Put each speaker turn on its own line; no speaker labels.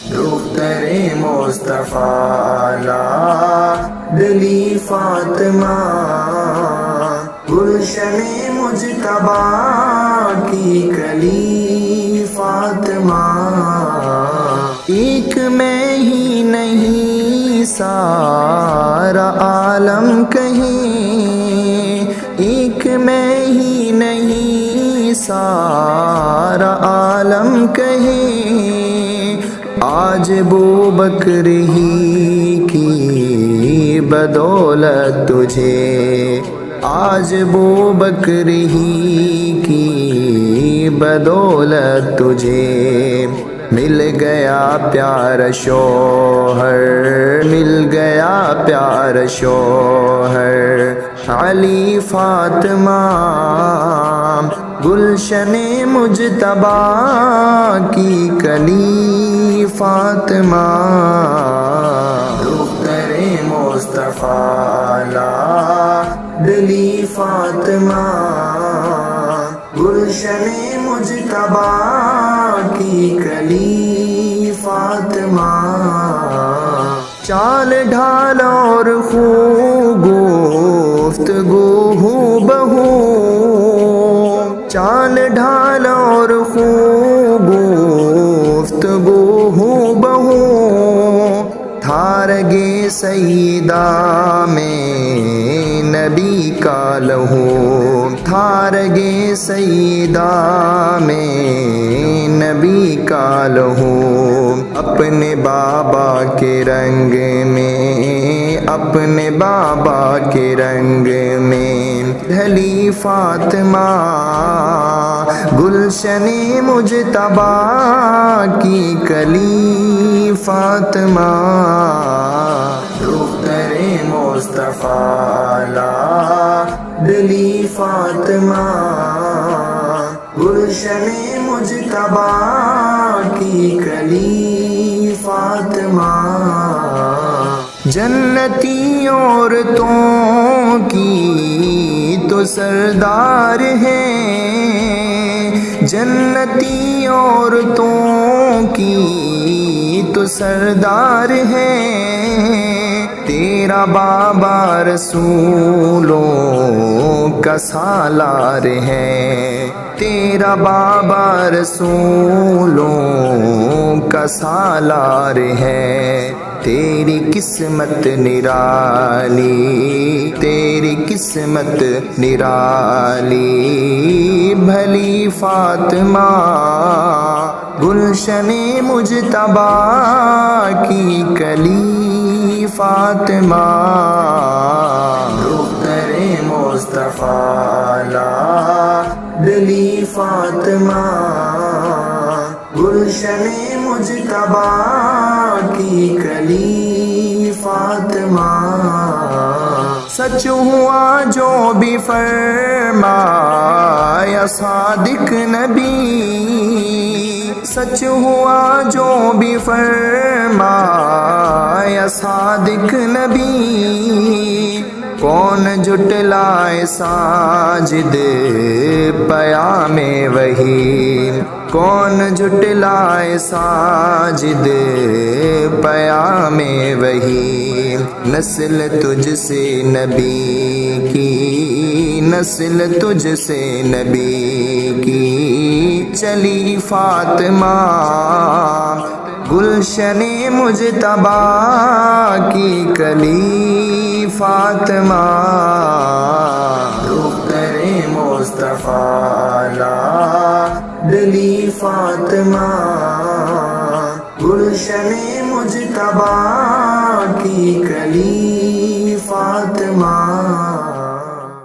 دختر مصطفیٰ لاڈلی فاطمہ، گلشن مجتبیٰ کی کلی فاطمہ، ایک میں ہی نہیں سارا عالم کہیں، ایک میں ہی نہیں سارا عالم کہیں، آج ابوبکر ہی کی بدولت تجھے، آج ابوبکر ہی کی بدولت تجھے مل گیا پیارا شوہر، مل گیا پیارا شوہر، علی فاطمہ گلشن مجتبیٰ کی کلی فاطمہ، دختر مصطفیٰ لاڈلی فاطمہ، گلشن مجتبیٰ کی کلی فاطمہ، چال ڈھال اور خوب گفتگو ہو بہو، چال ڈھال اور خوب گفتگو ہو بہو، تھارگے سیدہ میں نبی کا لہو، تھارگے سیدہ میں نبی کا لہو، اپنے بابا کے رنگ میں، اپنے بابا کے رنگ میں ڈھلی فاطمہ، گلشن مجتبیٰ کی کلی فاطمہ، دختر مصطفیٰ لاڈلی فاطمہ، گلشن مجتبیٰ کی کلی فاطمہ، جنتی عورتوں کی تو سردار ہیں، جنتی عورتوں کی تو سردار ہیں، تیرا بابا رسولوں کا سالار ہے، تیرا بابا رسولوں کا سالار ہے، تیری قسمت نرالی، تیری قسمت نرالی، بھلی فاطمہ گلشن مجتبیٰ کی کلی فاطمہ، دختر مصطفیٰ لاڈلی فاطمہ، گلشن مجتبیٰ کی کلی فاطمہ، سچ ہوا جو بھی فرمایا صادق نبی، سچ ہوا جو بھی فرمایا صادق نبی، کون جھٹلائے ساجد پیام وحی، کون جھٹلائے ساجد پیام وحی، نسل تجھ سے نبی کی، نسل تجھ سے نبی کی چلی فاطمہ، گلشن مجتبیٰ کی کلی فاطمہ، دختر مصطفیٰ لاڈلی فاطمہ، گلشن مجتبیٰ کی کلی